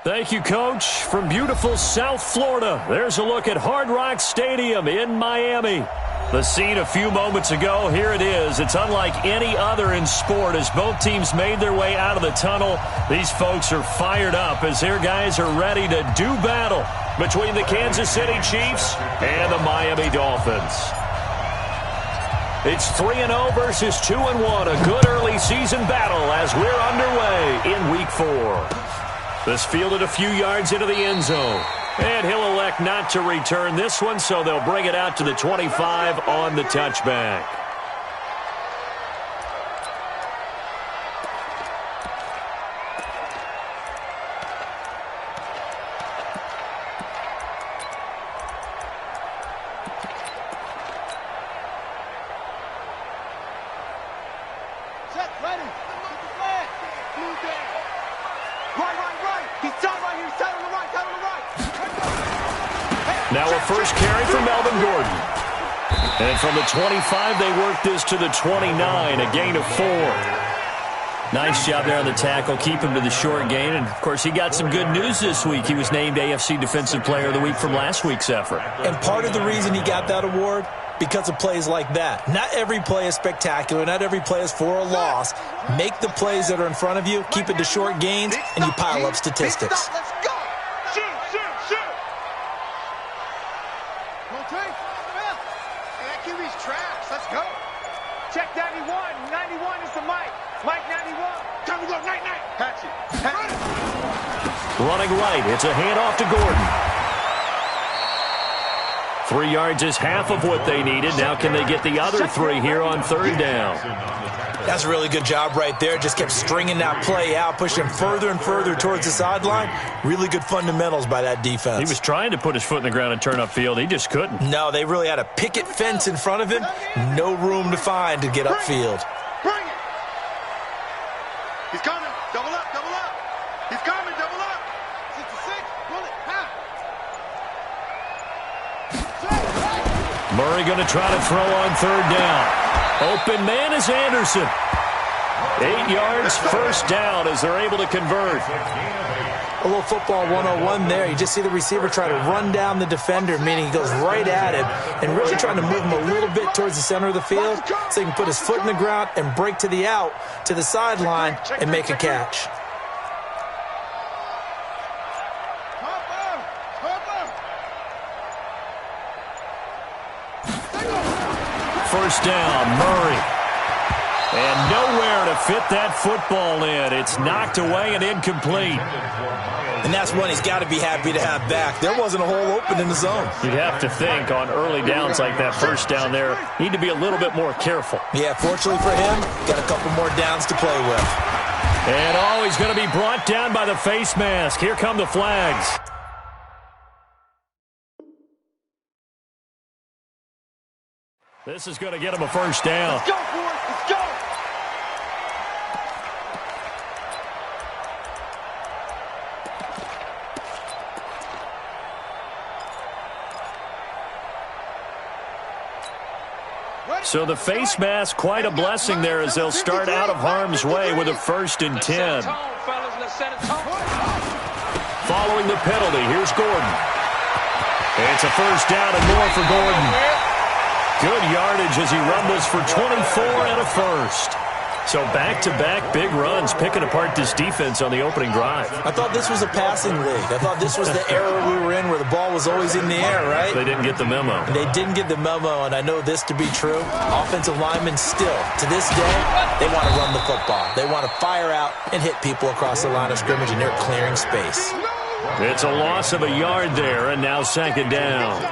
Thank you, Coach. From beautiful South Florida, there's a look at Hard Rock Stadium in Miami. The scene a few moments ago, here it is. It's unlike any other in sport as both teams made their way out of the tunnel. These folks are fired up as their guys are ready to do battle between the Kansas City Chiefs and the Miami Dolphins. It's 3-0 versus 2-1, a good early season battle as we're underway in Week 4. This fielded a few yards into the end zone. And he'll elect not to return this one, so they'll bring it out to the 25 on the touchback. Now a first carry for Melvin Gordon. And from the 25, they work this to the 29, a gain of 4. Nice job there on the tackle, keep him to the short gain. And, of course, he got some good news this week. He was named AFC Defensive Player of the Week from last week's effort. And part of the reason he got that award, because of plays like that. Not every play is spectacular. Not every play is for a loss. Make the plays that are in front of you, keep it to short gains, and you pile up statistics. Check 91. 91 is the Mike. Mike 91. Time to go. Night, night. Patch it. Running right. It's a handoff to Gordon. 3 yards is half of what they needed. Now can they get the other 3 here on third down? That's a really good job right there. Just kept stringing that play out, pushing further and further towards the sideline. Really good fundamentals by that defense. He was trying to put his foot in the ground and turn upfield. He just couldn't. No, they really had a picket fence in front of him. No room to find to get upfield. Bring it. He's coming. Double up, double up. He's coming, double up. 66, pull it, half. Murray going to try to throw on third down. Open man is Anderson. 8 yards, first down as they're able to convert. A little football 101 there. You just see the receiver try to run down the defender, meaning he goes right at him and really trying to move him a little bit towards the center of the field so he can put his foot in the ground and break to the out, to the sideline, and make a catch. First down, Murray. And nowhere to fit that football in. It's knocked away and incomplete. And that's one he's got to be happy to have back. There wasn't a hole open in the zone. You'd have to think on early downs like that first down there, need to be a little bit more careful. Yeah, fortunately for him, got a couple more downs to play with. And he's going to be brought down by the face mask. Here come the flags. This is going to get him a first down. Let's go, boys. Let's go. So the face mask, quite a blessing there as they'll start out of harm's way with a 1st and 10. Following the penalty, here's Gordon. It's a first down and more for Gordon. Good yardage as he rumbles for 24 and a first. So back-to-back big runs picking apart this defense on the opening drive. I thought this was a passing league. I thought this was the era we were in where the ball was always in the air, right? They didn't get the memo. They didn't get the memo, and I know this to be true. Offensive linemen still, to this day, they want to run the football. They want to fire out and hit people across the line of scrimmage, and they're clearing space. It's a loss of a yard there, and now 2nd down.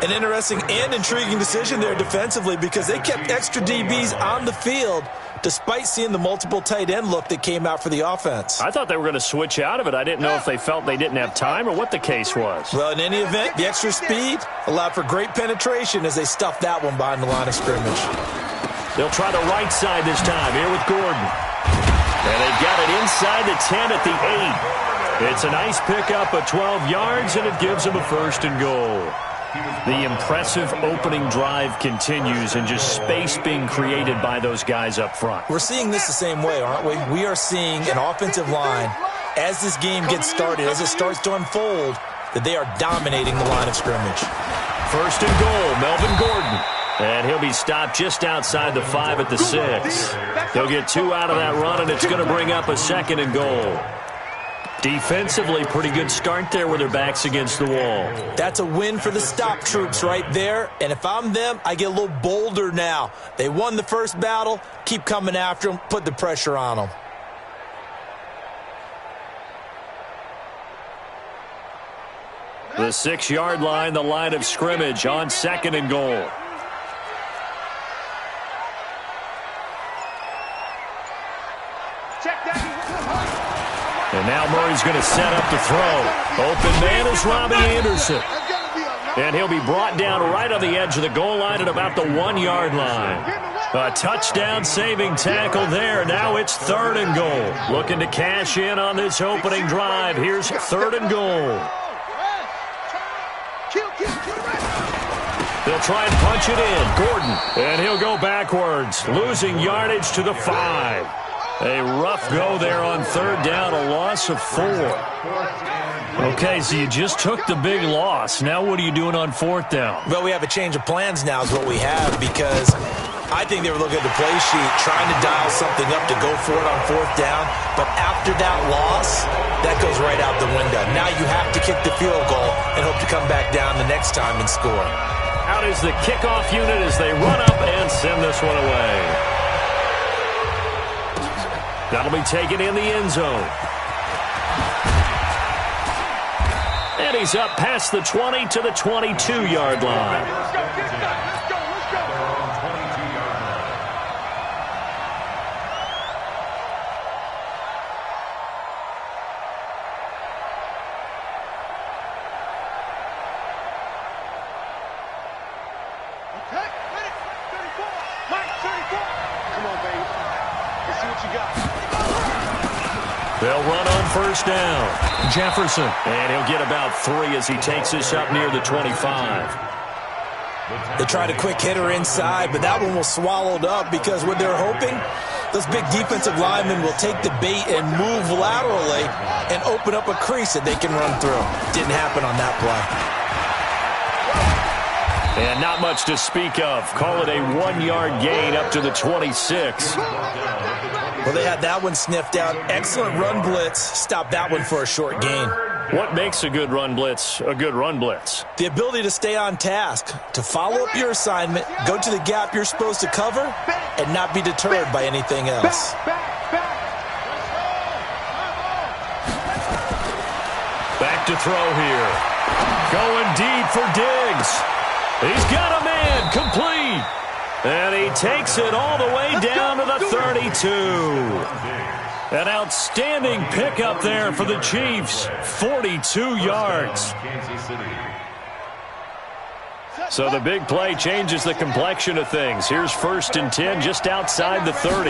An interesting and intriguing decision there defensively because they kept extra DBs on the field despite seeing the multiple tight end look that came out for the offense. I thought they were going to switch out of it. I didn't know if they felt they didn't have time or what the case was. Well, in any event, the extra speed allowed for great penetration as they stuffed that one behind the line of scrimmage. They'll try the right side this time here with Gordon. And they've got it inside the 10 at the 8. It's a nice pickup of 12 yards, and it gives them a 1st and goal. The impressive opening drive continues and just space being created by those guys up front. We're seeing this the same way, aren't we? We are seeing an offensive line as this game gets started, as it starts to unfold, that they are dominating the line of scrimmage. First and goal, Melvin Gordon. And he'll be stopped just outside the 5 at the 6. They'll get 2 out of that run, and it's going to bring up a second and goal. Defensively, pretty good start there with their backs against the wall. That's a win for the stop troops right there. And if I'm them, I get a little bolder now. They won the first battle. Keep coming after them. Put the pressure on them. The 6-yard line, the line of scrimmage on second and goal. And now Murray's going to set up the throw. Open man is Robbie Anderson. And he'll be brought down right on the edge of the goal line at about the 1-yard line. A touchdown-saving tackle there. Now it's third and goal. Looking to cash in on this opening drive. Here's third and goal. They'll try and punch it in. Gordon. And he'll go backwards, losing yardage to the 5. A rough go there on third down, a loss of 4. Okay, so you just took the big loss. Now what are you doing on fourth down? Well, we have a change of plans now is what we have, because I think they were looking at the play sheet, trying to dial something up to go for it on fourth down. But after that loss, that goes right out the window. Now you have to kick the field goal and hope to come back down the next time and score. Out is the kickoff unit as they run up and send this one away. That'll be taken in the end zone. And he's up past the 20 to the 22-yard line. Let's go, let's go, let's go, let's go. Okay, ready, 34, Mike, 34. Come on, baby. Let's see what you got. They'll run on first down. Jefferson. And he'll get about 3 as he takes this up near the 25. They tried a quick hitter inside, but that one was swallowed up because what they're hoping, those big defensive linemen will take the bait and move laterally and open up a crease that they can run through. Didn't happen on that play. And not much to speak of. Call it a 1-yard gain up to the 26. Well, they had that one sniffed out. Excellent run blitz. Stopped that one for a short gain. What makes a good run blitz a good run blitz? The ability to stay on task, to follow up your assignment, go to the gap you're supposed to cover, and not be deterred by anything else. Back to throw here. Going deep for Diggs. He's got a man, complete. And he takes it all the way down to the 32. An outstanding pickup there for the Chiefs. 42 yards. So the big play changes the complexion of things. Here's first and 10 just outside the 30.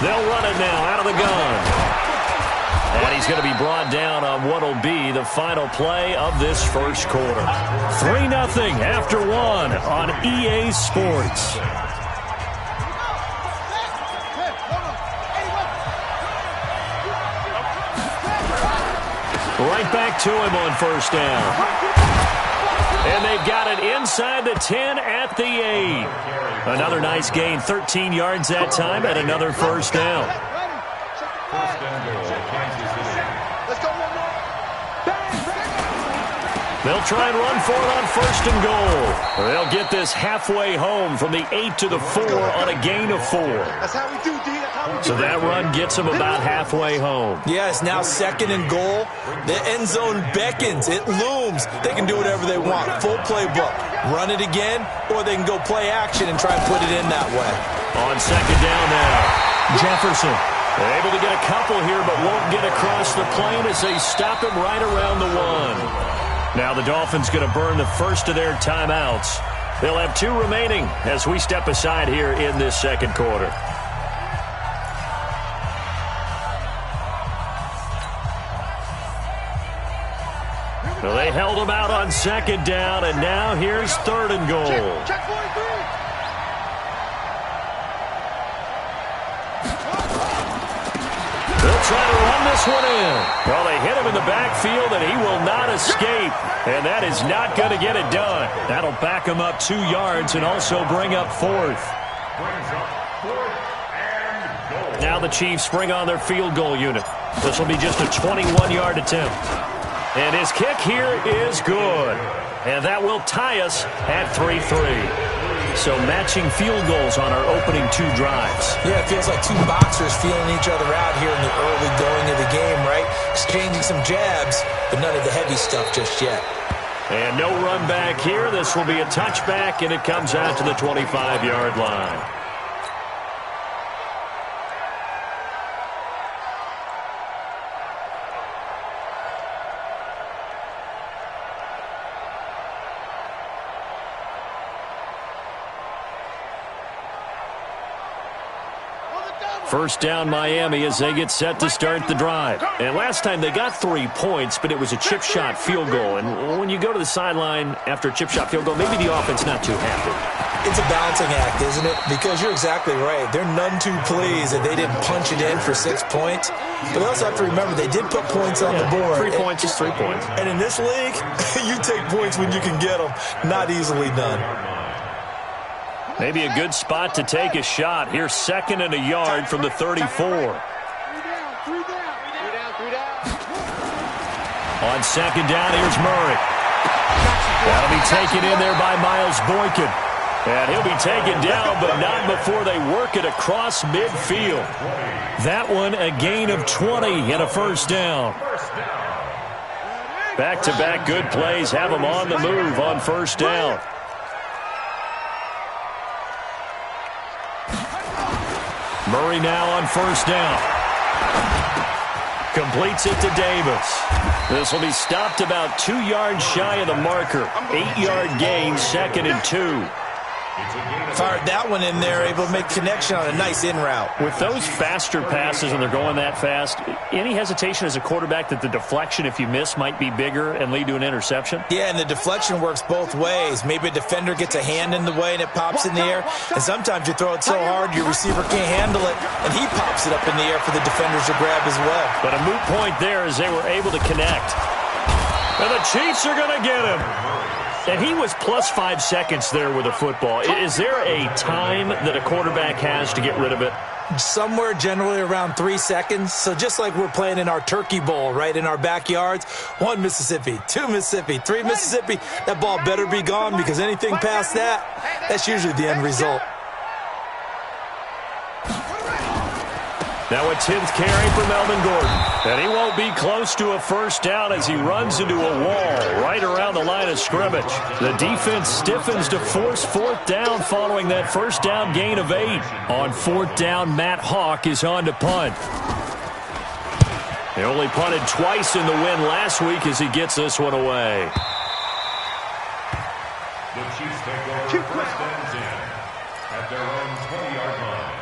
They'll run it now out of the gun. And he's going to be brought down on what will be the final play of this first quarter. 3-0 after 1 on EA Sports. Right back to him on first down. And they've got it inside the 10 at the 8. Another nice gain, 13 yards that time, and another first down. They'll try and run for it on first and goal. They'll get this halfway home from the 8 to the 4 on a gain of 4. That's how we do, D. That's how we do. So that run gets them about halfway home. Yeah, it's now second and goal. The end zone beckons. It looms. They can do whatever they want. Full playbook. Run it again, or they can go play action and try and put it in that way. On second down now, Jefferson. Able to get a couple here, but won't get across the plane as they stop him right around the 1. Now the Dolphins going to burn the first of their timeouts. They'll have 2 remaining as we step aside here in this second quarter. Well, they held him out on second down, and now here's third and goal. Check 43. They'll try to run this one in. Well, they hit him in the backfield, and he will not escape. And that is not going to get it done. That'll back him up 2 yards and also bring up 4th. Now the Chiefs bring on their field goal unit. This will be just a 21-yard attempt. And his kick here is good. And that will tie us at 3-3. So matching field goals on our opening 2 drives. Yeah, it feels like 2 boxers feeling each other out here in the early going of the game, right? Exchanging some jabs, but none of the heavy stuff just yet. And no run back here. This will be a touchback, and it comes out to the 25-yard line. First down, Miami, as they get set to start the drive. And last time they got 3 points, but it was a chip shot field goal. And when you go to the sideline after a chip shot field goal, maybe the offense not too happy. It's a balancing act, isn't it? Because you're exactly right. They're none too pleased that they didn't punch it in for 6 points. But they also have to remember they did put points on the board. 3 points is 3 points. And in this league, you take points when you can get them. Not easily done. Maybe a good spot to take a shot. Here's 2nd and a yard from the 34. 3 down. On 2nd down, here's Murray. That'll be taken in there by Miles Boykin. And he'll be taken down, but not before they work it across midfield. That one, a gain of 20 and a first down. Back-to-back good plays have them on the move on first down. Murray now on first down. Completes it to Davis. This will be stopped about 2 yards shy of the marker. 8-yard gain, 2nd and 2. Fired that one in there, able to make connection on a nice in route. With those faster passes and they're going that fast, any hesitation as a quarterback that the deflection, if you miss, might be bigger and lead to an interception? Yeah, and the deflection works both ways. Maybe a defender gets a hand in the way and it pops in the air. And sometimes you throw it so hard your receiver can't handle it, and he pops it up in the air for the defenders to grab as well. But a moot point there as they were able to connect. And the Chiefs are going to get him. And he was plus 5 seconds there with a football. Is there a time that a quarterback has to get rid of it? Somewhere generally around 3 seconds. So just like we're playing in our turkey bowl, right, in our backyards, 1 Mississippi, 2 Mississippi, 3 Mississippi, that ball better be gone because anything past that, that's usually the end result. Now a 10th carry for Melvin Gordon. And he won't be close to a first down as he runs into a wall right around the line of scrimmage. The defense stiffens to force 4th down following that first down gain of 8. On 4th down, Matt Hawk is on to punt. They only punted twice in the win last week as he gets this one away. The Chiefs take over first and 10 at their own 20-yard line.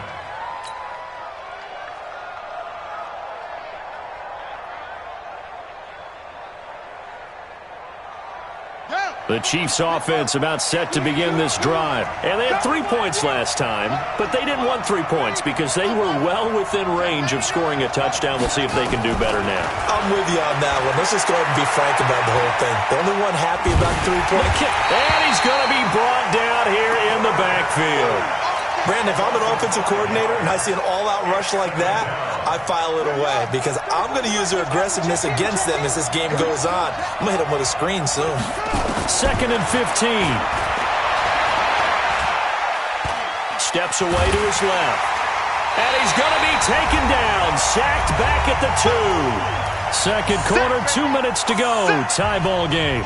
The Chiefs offense about set to begin this drive. And they had 3 points last time, but they didn't want 3 points because they were well within range of scoring a touchdown. We'll see if they can do better now. I'm with you on that one. Let's just go ahead and be frank about the whole thing. The only one happy about the 3-point kick. And he's going to be brought down here in the backfield. Brandon, if I'm an offensive coordinator and I see an all-out rush like that, I file it away because I'm going to use their aggressiveness against them as this game goes on. I'm going to hit them with a screen soon. 2nd and 15. Steps away to his left. And he's going to be taken down. Sacked back at the 2. Second quarter, 2 minutes to go. Tie ball game.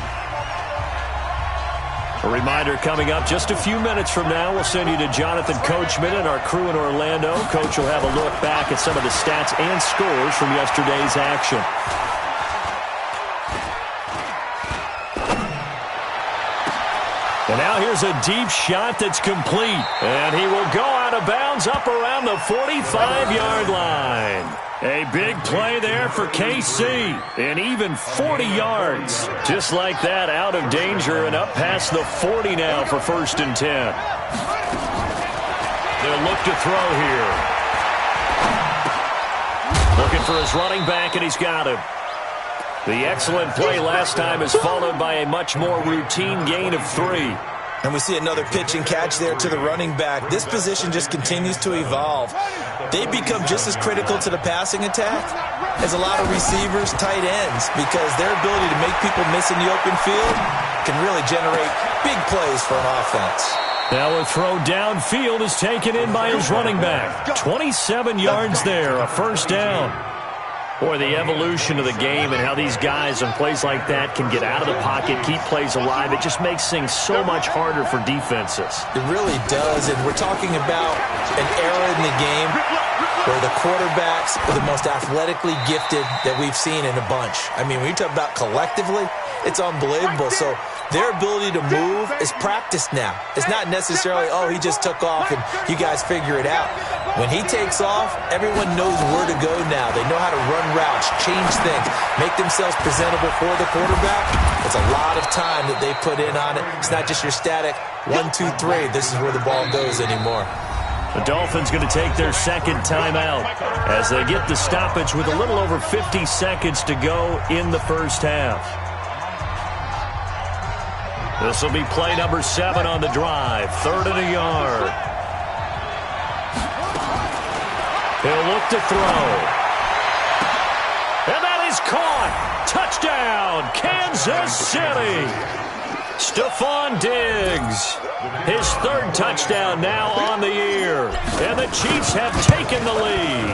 A reminder coming up just a few minutes from now. We'll send you to Jonathan Coachman and our crew in Orlando. Coach will have a look back at some of the stats and scores from yesterday's action. And now here's a deep shot that's complete. And he will go out of bounds up around the 45-yard line. A big play there for KC, and even 40 yards. Just like that, out of danger and up past the 40 now for 1st and 10. They'll look to throw here. Looking for his running back, and he's got him. The excellent play last time is followed by a much more routine gain of 3. And we see another pitch and catch there to the running back. This position just continues to evolve. They become just as critical to the passing attack as a lot of receivers, tight ends, because their ability to make people miss in the open field can really generate big plays for an offense. Now a throw downfield is taken in by his running back. 27 yards there, a first down. Boy, the evolution of the game and how these guys on plays like that can get out of the pocket, keep plays alive, it just makes things so much harder for defenses. It really does, and we're talking about an era in the game where the quarterbacks are the most athletically gifted that we've seen in a bunch. I mean, when you talk about collectively, it's unbelievable. So their ability to move is practiced now. It's not necessarily, oh, he just took off and you guys figure it out. When he takes off, everyone knows where to go now. They know how to run routes, change things, make themselves presentable for the quarterback. It's a lot of time that they put in on it. It's not just your static 1, 2, 3. This is where the ball goes anymore. The Dolphins going to take their second timeout as they get the stoppage with a little over 50 seconds to go in the first half. This will be play number 7 on the drive. 3rd and a yard. He'll look to throw. And that is caught. Touchdown, Kansas City. Stephon Diggs. His 3rd touchdown now on the year. And the Chiefs have taken the lead.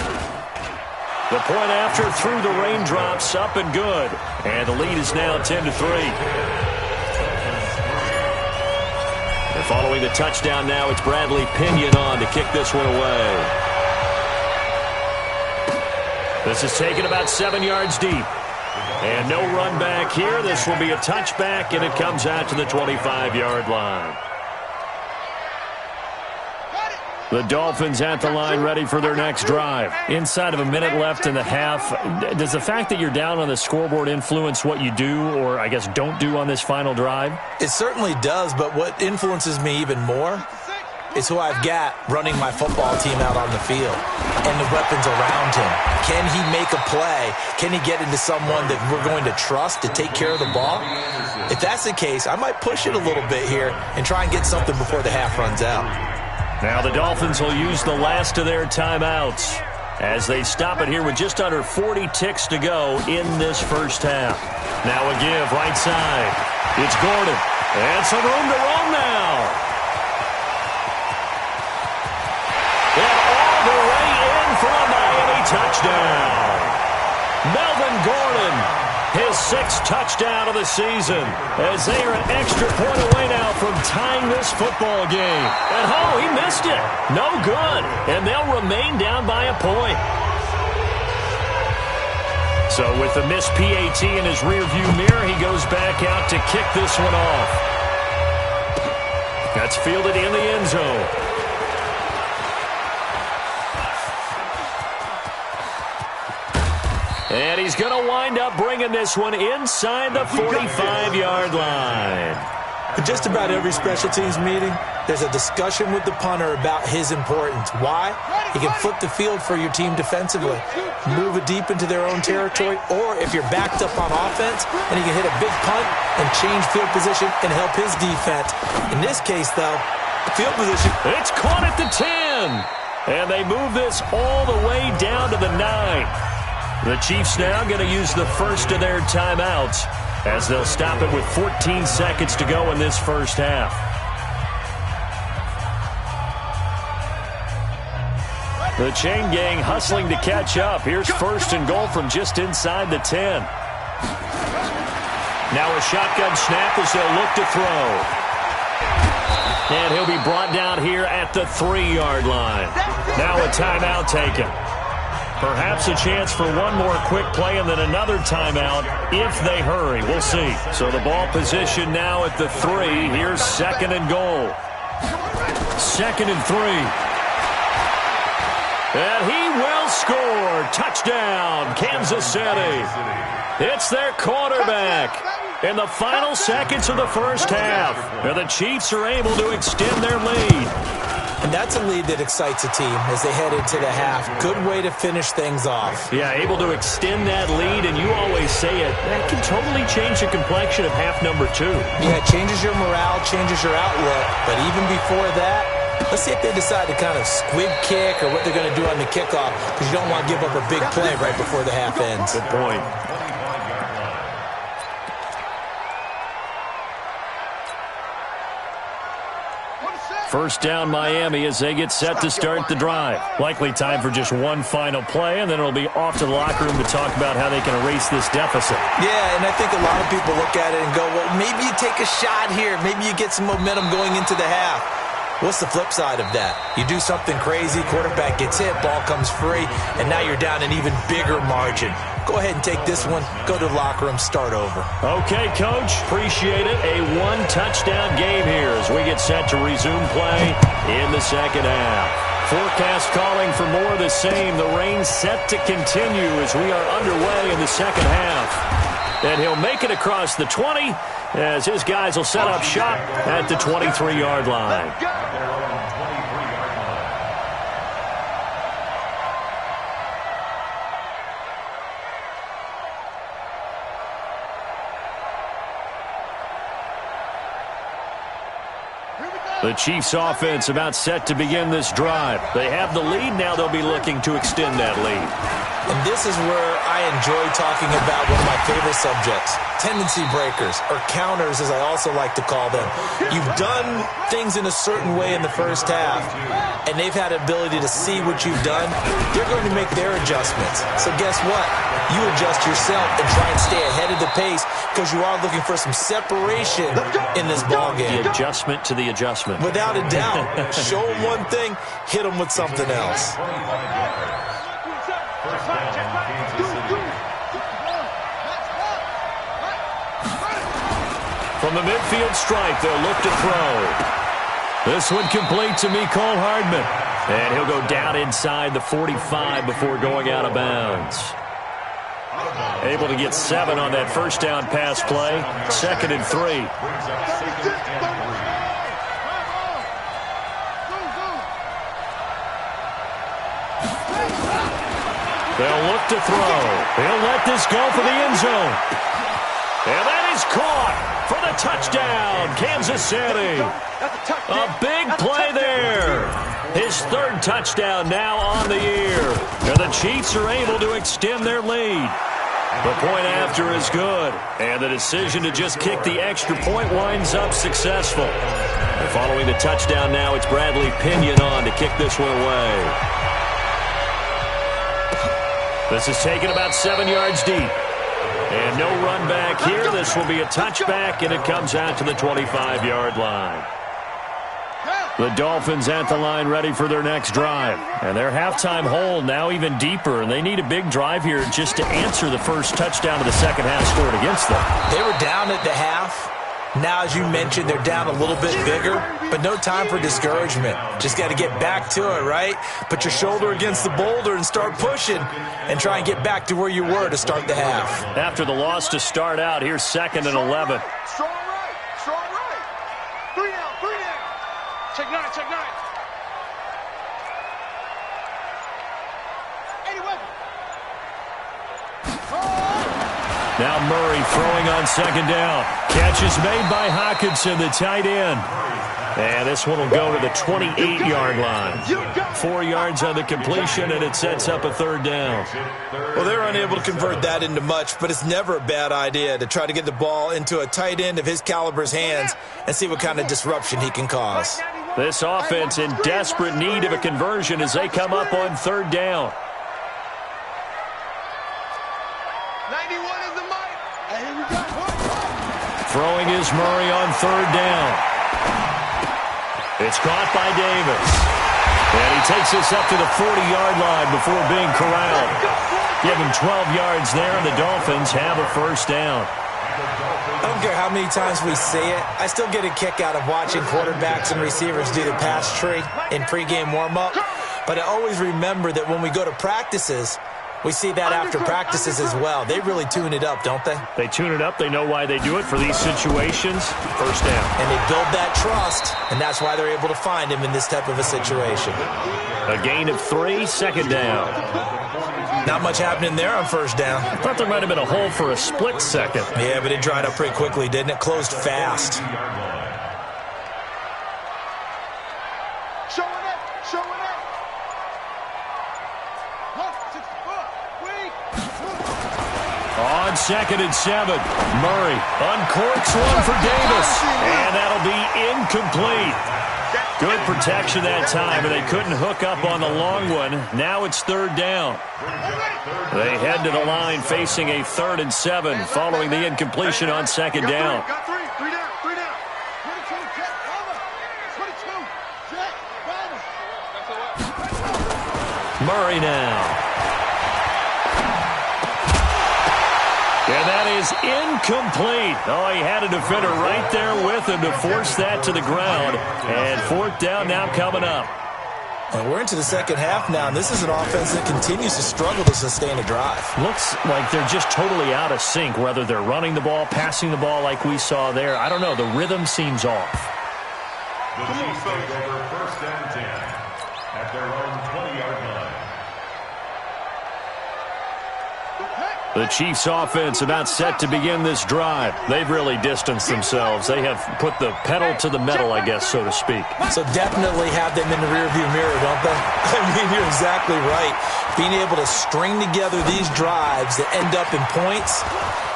The point after through the raindrops, up and good. And the lead is now 10-3. And following the touchdown now, it's Bradley Pinion on to kick this one away. This is taken about 7 yards deep. And no run back here. This will be a touchback, and it comes out to the 25-yard line. The Dolphins at the line ready for their next drive. Inside of a minute left in the half, does the fact that you're down on the scoreboard influence what you do or, I guess, don't do on this final drive? It certainly does, but what influences me even more is who I've got running my football team out on the field and the weapons around him. Can he make a play? Can he get into someone that we're going to trust to take care of the ball? If that's the case, I might push it a little bit here and try and get something before the half runs out. Now the Dolphins will use the last of their timeouts as they stop it here with just under 40 ticks to go in this first half. Now a give right side. It's Gordon. And some room to roam now. And all the way in for a Miami touchdown. Melvin Gordon, his 6th touchdown of the season, as they are an extra point away now from tying this football game. And oh, he missed it. No good. And they'll remain down by a point. So with the missed PAT in his rearview mirror, he goes back out to kick this one off. That's fielded in the end zone. And he's going to wind up bringing this one inside the 45-yard line. In just about every special teams meeting, there's a discussion with the punter about his importance. Why? He can flip the field for your team defensively, move it deep into their own territory, or if you're backed up on offense, and he can hit a big punt and change field position and help his defense. In this case, though, field position. It's caught at the 10. And they move this all the way down to the 9. The Chiefs now going to use the first of their timeouts as they'll stop it with 14 seconds to go in this first half. The chain gang hustling to catch up. Here's 1st and goal from just inside the 10. Now a shotgun snap as they'll look to throw. And he'll be brought down here at the 3-yard line. Now a timeout taken. Perhaps a chance for one more quick play and then another timeout if they hurry. We'll see. So the ball position now at the 3. Here's 2nd and goal. 2nd and 3. And he will score. Touchdown, Kansas City. It's their quarterback in the final seconds of the first half. And the Chiefs are able to extend their lead. And that's a lead that excites a team as they head into the half. Good way to finish things off. Yeah, able to extend that lead, and you always say it, that can totally change the complexion of half number 2. Yeah, it changes your morale, changes your outlook. But even before that, let's see if they decide to kind of squib kick or what they're going to do on the kickoff, because you don't want to give up a big play right before the half ends. Good point. First down Miami as they get set to start the drive. Likely time for just one final play, and then it'll be off to the locker room to talk about how they can erase this deficit. Yeah, and I think a lot of people look at it and go, well, maybe you take a shot here. Maybe you get some momentum going into the half. What's the flip side of that? You do something crazy, quarterback gets hit, ball comes free, and now you're down an even bigger margin. Go ahead and take this one, go to the locker room, start over. Okay, Coach, appreciate it. A one-touchdown game here as we get set to resume play in the second half. Forecast calling for more of the same. The rain set to continue as we are underway in the second half. And he'll make it across the 20 as his guys will set up shop at the 23-yard line. The Chiefs offense about set to begin this drive. They have the lead. Now they'll be looking to extend that lead. And this is where I enjoy talking about one of my favorite subjects, tendency breakers, or counters as I also like to call them. You've done things in a certain way in the first half, and they've had the ability to see what you've done. They're going to make their adjustments. So guess what? You adjust yourself and try and stay ahead of the pace because you are looking for some separation in this ballgame. The adjustment to the adjustment. Without a doubt. Show them one thing, hit them with something else. From the midfield stripe, they'll look to throw. This one complete to Mecole Hardman. And he'll go down inside the 45 before going out of bounds. Able to get 7 on that first down pass play. 2nd and 3. They'll look to throw. He'll let this go for the end zone. And that is caught for the touchdown, Kansas City. A big play there. His 3rd touchdown now on the year. And the Chiefs are able to extend their lead. The point after is good. And the decision to just kick the extra point winds up successful. And following the touchdown now, it's Bradley Pinion on to kick this one away. This is taken about 7 yards deep. And no run back here. This will be a touchback, and it comes out to the 25-yard line. The Dolphins at the line ready for their next drive. And their halftime hole now even deeper, and they need a big drive here just to answer the first touchdown of the second half scored against them. They were down at the half. Now, as you mentioned, they're down a little bit bigger, but no time for discouragement. Just got to get back to it, right? Put your shoulder against the boulder and start pushing and try and get back to where you were to start the half. After the loss to start out, here's 2nd and 11. Strong right. Strong right. 3 down. 3 down. Check 9. Check 9. Now Murray throwing on 2nd down. Catch is made by Hawkinson, the tight end. And this one will go to the 28-yard line. 4 yards on the completion, and it sets up a 3rd down. Well, they're unable to convert that into much, but it's never a bad idea to try to get the ball into a tight end of his caliber's hands and see what kind of disruption he can cause. This offense in desperate need of a conversion as they come up on 3rd down. 91 is the mic. And here we go. Throwing is Murray on 3rd down. It's caught by Davis. And he takes this up to the 40-yard line before being corralled. Give him 12 yards there, and the Dolphins have a 1st down. I don't care how many times we say it, I still get a kick out of watching quarterbacks and receivers do the pass tree in pregame warm-up. But I always remember that when we go to practices, We see that after practices as well. They really tune it up, don't they? They tune it up. They know why they do it for these situations. First down. And they build that trust, and that's why they're able to find him in this type of a situation. A gain of 3, second down. Not much happening there on first down. I thought there might have been a hole for a split second. Yeah, but it dried up pretty quickly, didn't it? Closed fast. On 2nd and 7, Murray uncorks one for Davis, and that'll be incomplete. Good protection that time, and they couldn't hook up on the long one. Now it's 3rd down. They head to the line facing a 3rd and 7 following the incompletion on 2nd down. Murray now. And that is incomplete. Oh, he had a defender right there with him to force that to the ground. And 4th down now coming up. And we're into the second half now, and this is an offense that continues to struggle to sustain a drive. Looks like they're just totally out of sync, whether they're running the ball, passing the ball like we saw there. I don't know. The rhythm seems off. The Chiefs take over 1st and 10 at their own 20-yard line. The Chiefs offense about set to begin this drive. They've really distanced themselves. They have put the pedal to the metal, I guess, so to speak. So definitely have them in the rearview mirror, don't they? I mean, you're exactly right. Being able to string together these drives that end up in points,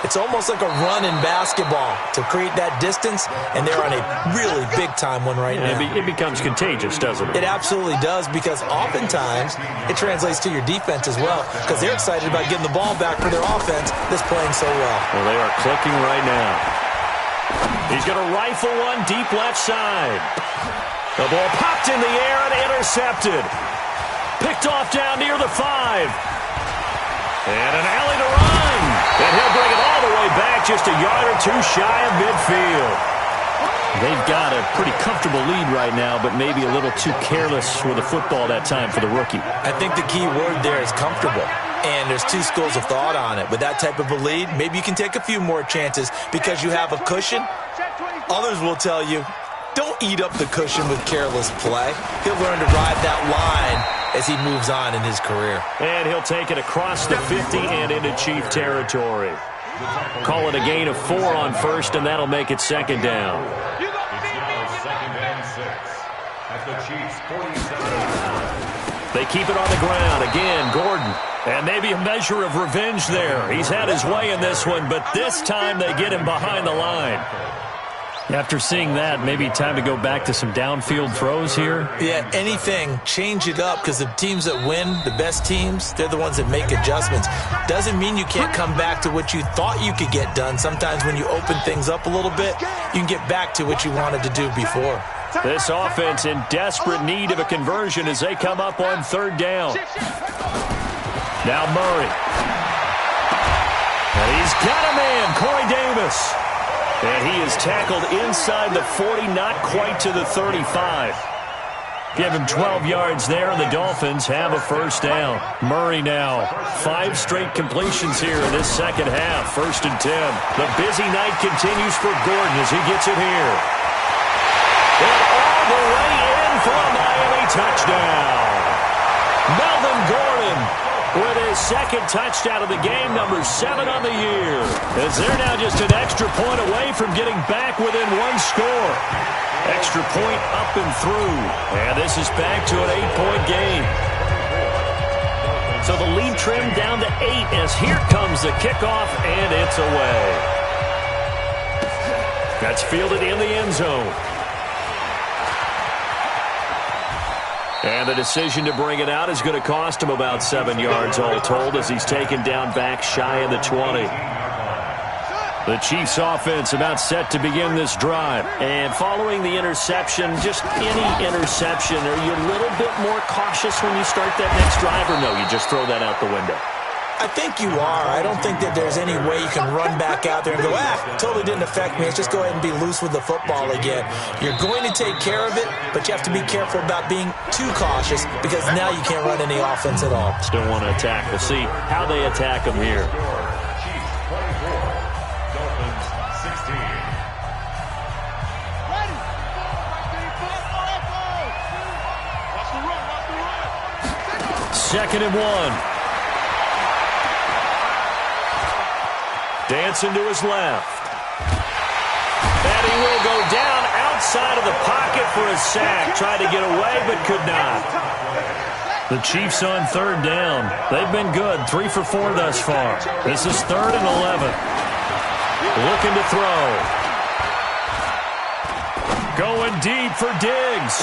it's almost like a run in basketball to create that distance, and they're on a really big-time one right now. It becomes contagious, doesn't it? It absolutely does, because oftentimes it translates to your defense as well, because they're excited about getting the ball back for their offense that's playing so well. Well, they are clicking right now. He's going to rifle one deep left side. The ball popped in the air and intercepted. Picked off down near the 5. And an alley to run. And he'll bring it all the way back just a yard or 2 shy of midfield. They've got a pretty comfortable lead right now, but maybe a little too careless with the football that time for the rookie. I think the key word there is comfortable. And there's 2 schools of thought on it. With that type of a lead, maybe you can take a few more chances because you have a cushion. Others will tell you, don't eat up the cushion with careless play. He'll learn to ride that line as he moves on in his career. And he'll take it across the 50 and into Chief territory. Call it a gain of 4 on first, and that'll make it 2nd down. It's now 2nd and 6 at the Chiefs' 47. They keep it on the ground. Again, Gordon. And maybe a measure of revenge there. He's had his way in this one, but this time they get him behind the line. After seeing that, maybe time to go back to some downfield throws here. Yeah, anything. Change it up, because the teams that win, the best teams, they're the ones that make adjustments. Doesn't mean you can't come back to what you thought you could get done. Sometimes when you open things up a little bit, you can get back to what you wanted to do before. This offense in desperate need of a conversion as they come up on 3rd down. Now Murray. And he's got a man, Corey Davis. And he is tackled inside the 40, not quite to the 35. Give him 12 yards there, and the Dolphins have a first down. Murray now, 5 straight completions here in this second half, 1st and 10. The busy night continues for Gordon as he gets it here. And all the way in for a Miami touchdown. Melvin Gordon with his 2nd touchdown of the game, number 7 on the year. As they're now just an extra point away from getting back within 1 score. Extra point up and through. And this is back to an 8-point game. So the lead trimmed down to 8 as here comes the kickoff, and it's away. That's fielded in the end zone. And the decision to bring it out is going to cost him about 7 yards all told as he's taken down back shy of the 20. The Chiefs offense about set to begin this drive. And following the interception, just any interception, are you a little bit more cautious when you start that next drive, or no, you just throw that out the window? I think you are. I don't think that there's any way you can run back out there and go, totally didn't affect me. Let's just go ahead and be loose with the football again. You're going to take care of it, but you have to be careful about being too cautious because now you can't run any offense at all. Still want to attack. We'll see how they attack them here. Chiefs 24, Dolphins 16. Ready. Watch the run. Watch the run. 2nd and 1. Dancing to his left. And he will go down outside of the pocket for a sack. Tried to get away, but could not. The Chiefs on 3rd down. They've been good. 3 for 4 thus far. This is 3rd and 11. Looking to throw. Going deep for Diggs.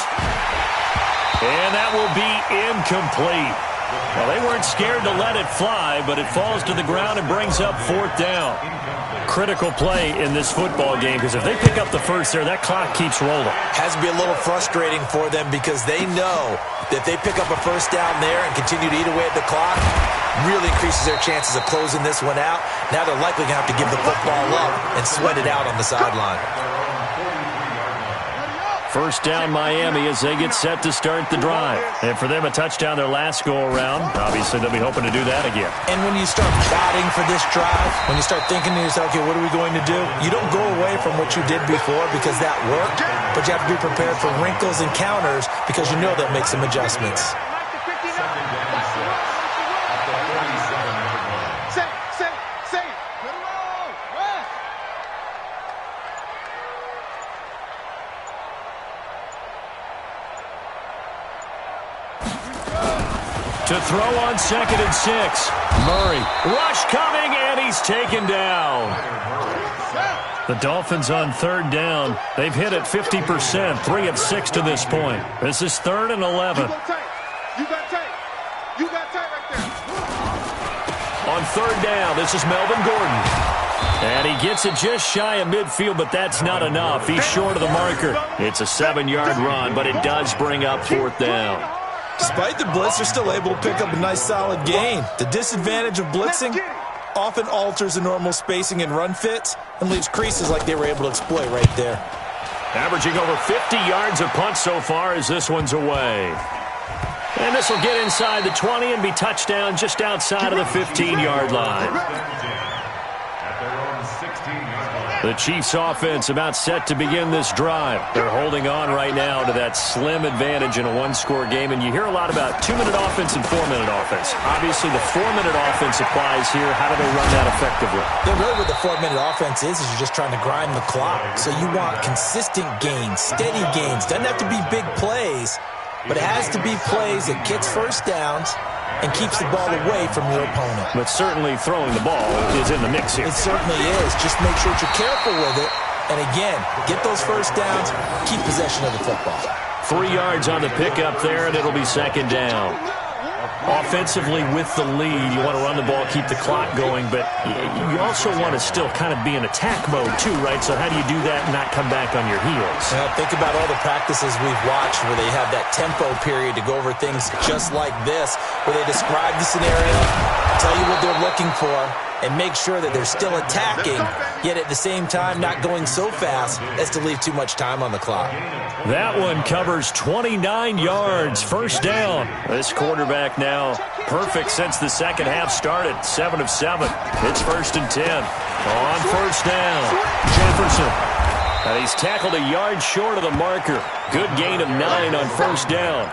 And that will be incomplete. Well, they weren't scared to let it fly, but it falls to the ground and brings up 4th down. Critical play in this football game because if they pick up the first there, that clock keeps rolling. Has to be a little frustrating for them because they know that if they pick up a first down there and continue to eat away at the clock, really increases their chances of closing this one out. Now they're likely going to have to give the football up and sweat it out on the sideline. 1st down Miami as they get set to start the drive. And for them, a touchdown their last go-around. Obviously, they'll be hoping to do that again. And when you start plotting for this drive, when you start thinking to yourself, okay, what are we going to do? You don't go away from what you did before because that worked, but you have to be prepared for wrinkles and counters because you know they'll make some adjustments. To throw on 2nd and 6. Murray. Rush coming, and he's taken down. The Dolphins on 3rd down. They've hit it 50%, 3 of 6 to this point. This is 3rd and 11. You got tight. You got tight right there. On 3rd down, this is Melvin Gordon. And he gets it just shy of midfield, but that's not enough. He's short of the marker. It's a 7-yard run, but it does bring up 4th down. Despite the blitz, they're still able to pick up a nice solid gain. The disadvantage of blitzing often alters the normal spacing and run fits and leaves creases like they were able to exploit right there. Averaging over 50 yards a punt so far as this one's away. And this will get inside the 20 and be touchdown just outside of the 15-yard line. The Chiefs offense about set to begin this drive. They're holding on right now to that slim advantage in a one-score game, and you hear a lot about 2-minute offense and 4-minute offense. Obviously, the 4-minute offense applies here. How do they run that effectively? Yeah, really what the 4-minute offense is you're just trying to grind the clock. So you want consistent gains, steady gains. Doesn't have to be big plays, but it has to be plays that gets first downs and keeps the ball away from your opponent. But certainly throwing the ball is in the mix here. It certainly is. Just make sure that you're careful with it. And again, get those first downs, keep possession of the football. 3 yards on the pickup there, and it'll be 2nd down. Offensively with the lead, you want to run the ball, keep the clock going, but you also want to still kind of be in attack mode too, right? So how do you do that and not come back on your heels? Well, think about all the practices we've watched where they have that tempo period to go over things just like this, where they describe the scenario, tell you what they're looking for, and make sure that they're still attacking, yet at the same time not going so fast as to leave too much time on the clock. That one covers 29 yards. 1st down. This quarterback now perfect since the second half started. 7 of 7. It's 1st and 10. On 1st down, Jefferson. And he's tackled a yard short of the marker. Good gain of 9 on 1st down.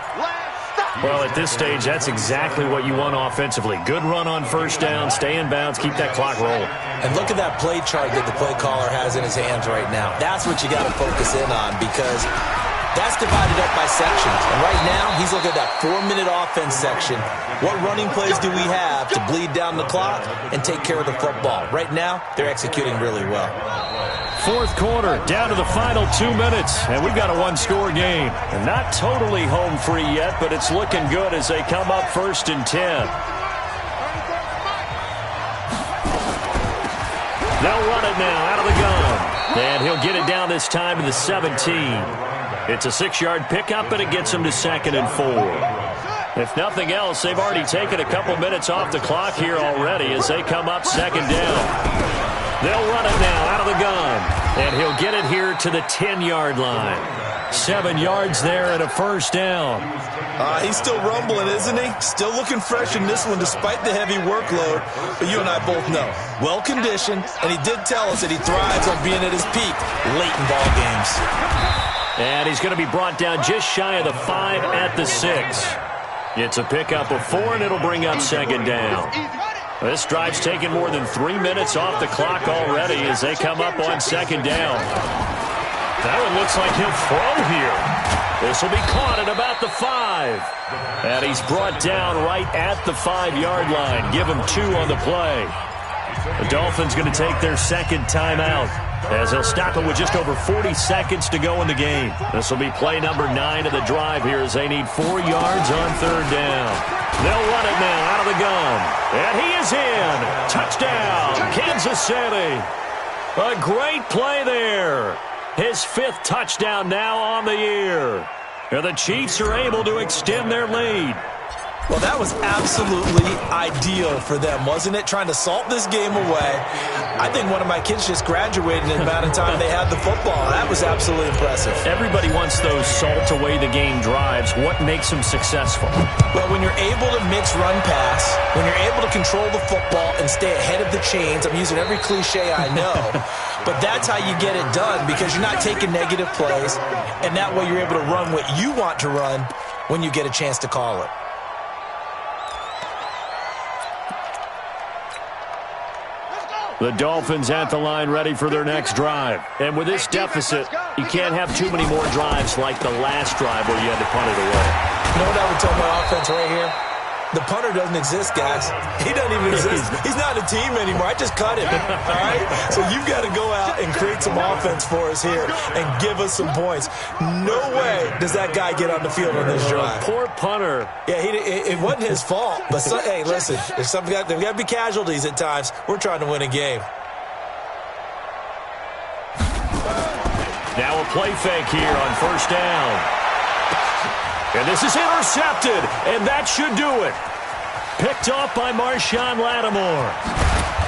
Well, at this stage, that's exactly what you want offensively. Good run on 1st down, stay in bounds, keep that clock rolling. And look at that play chart that the play caller has in his hands right now. That's what you got to focus in on because that's divided up by sections. And right now, he's looking at that 4-minute offense section. What running plays do we have to bleed down the clock and take care of the football? Right now, they're executing really well. 4th quarter, down to the final 2 minutes, and we've got a one-score game. And not totally home free yet, but it's looking good as they come up 1st and 10. They'll run it now out of the gun. And he'll get it down this time to the 17. It's a 6-yard pickup, and it gets him to 2nd and 4. If nothing else, they've already taken a couple minutes off the clock here already as they come up second down. They'll run it now out of the gun, and he'll get it here to the 10-yard line. 7 yards there and a first down. He's still rumbling, isn't he? Still looking fresh in this one despite the heavy workload. But you and I both know, well-conditioned, and he did tell us that he thrives on being at his peak late in ball games. And he's going to be brought down just shy of the 5 at the 6. It's a pickup of 4, and it'll bring up second down. This drive's taken more than 3 minutes off the clock already as they come up on second down. That one looks like he'll throw here. This will be caught at about the 5. And he's brought down right at the 5-yard line. Give him 2 on the play. The Dolphins going to take their second timeout as they'll stop it with just over 40 seconds to go in the game. This will be play number 9 of the drive here as they need 4 yards on third down. They'll run it now out of the gun. And he is in. Touchdown, Kansas City. A great play there. His 5th touchdown now on the year. And the Chiefs are able to extend their lead. Well, that was absolutely ideal for them, wasn't it? Trying to salt this game away. I think one of my kids just graduated in the amount of time they had the football. That was absolutely impressive. Everybody wants those salt away the game drives. What makes them successful? Well, when you're able to mix run pass, when you're able to control the football and stay ahead of the chains, I'm using every cliche I know, but that's how you get it done because you're not taking negative plays, and that way you're able to run what you want to run when you get a chance to call it. The Dolphins at the line ready for their next drive. And with this deficit, you can't have too many more drives like the last drive where you had to punt it away. You know what I would tell my offense right here? The punter doesn't exist, guys. He doesn't even exist. He's not a team anymore. I just cut him, all right? So you've got to go out and create some offense for us here and give us some points. No way does that guy get on the field on this drive. Poor punter. Yeah, it wasn't his fault. But, hey, listen, there's got to be casualties at times. We're trying to win a game. Now a play fake here on first down. And this is intercepted, and that should do it. Picked off by Marshawn Lattimore.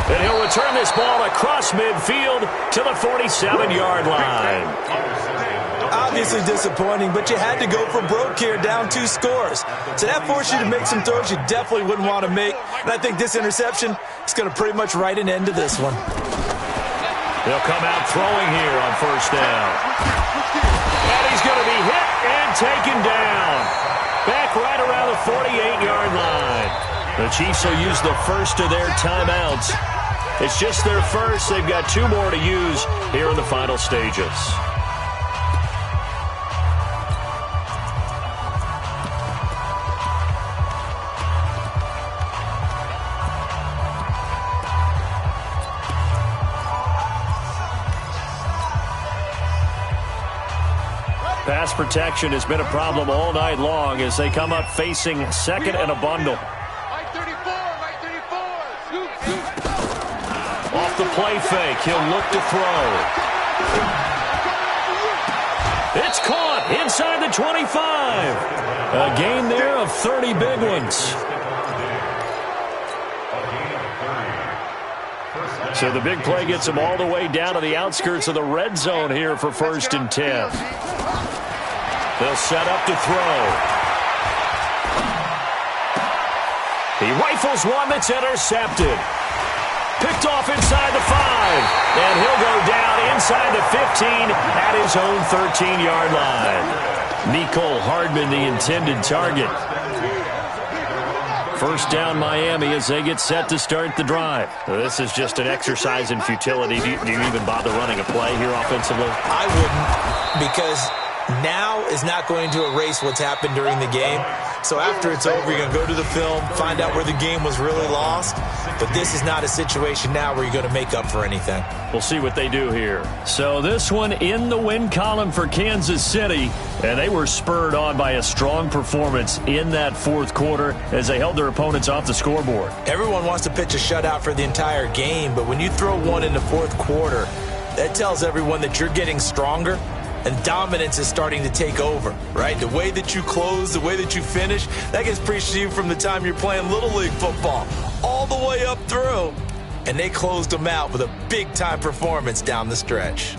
And he'll return this ball across midfield to the 47-yard line. Obviously disappointing, but you had to go for broke here, down 2 scores. So that forced you to make some throws you definitely wouldn't want to make. And I think this interception is going to pretty much write an end to this one. They'll come out throwing here on first down. And he's going to be hit and taken down. Back right around the 48-yard line. The Chiefs will use the first of their timeouts. It's just their first. They've got 2 more to use here in the final stages. Pass protection has been a problem all night long as they come up facing second and a bundle. Off the play fake, he'll look to throw. It's caught inside the 25. A gain there of 30 big ones. So the big play gets him all the way down to the outskirts of the red zone here for 1st and 10. They'll set up to throw. He rifles one that's intercepted. Picked off inside the 5. And he'll go down inside the 15 at his own 13-yard line. Mecole Hardman, the intended target. First down Miami as they get set to start the drive. This is just an exercise in futility. Do you even bother running a play here offensively? I wouldn't, because now is not going to erase what's happened during the game. So after it's over, you're going to go to the film, find out where the game was really lost. But this is not a situation now where you're going to make up for anything. We'll see what they do here. So this one in the win column for Kansas City. And they were spurred on by a strong performance in that 4th quarter as they held their opponents off the scoreboard. Everyone wants to pitch a shutout for the entire game, but when you throw one in the 4th quarter, that tells everyone that you're getting stronger and dominance is starting to take over, right? The way that you close, the way that you finish, that gets preached to you from the time you're playing Little League football all the way up through. And they closed them out with a big-time performance down the stretch.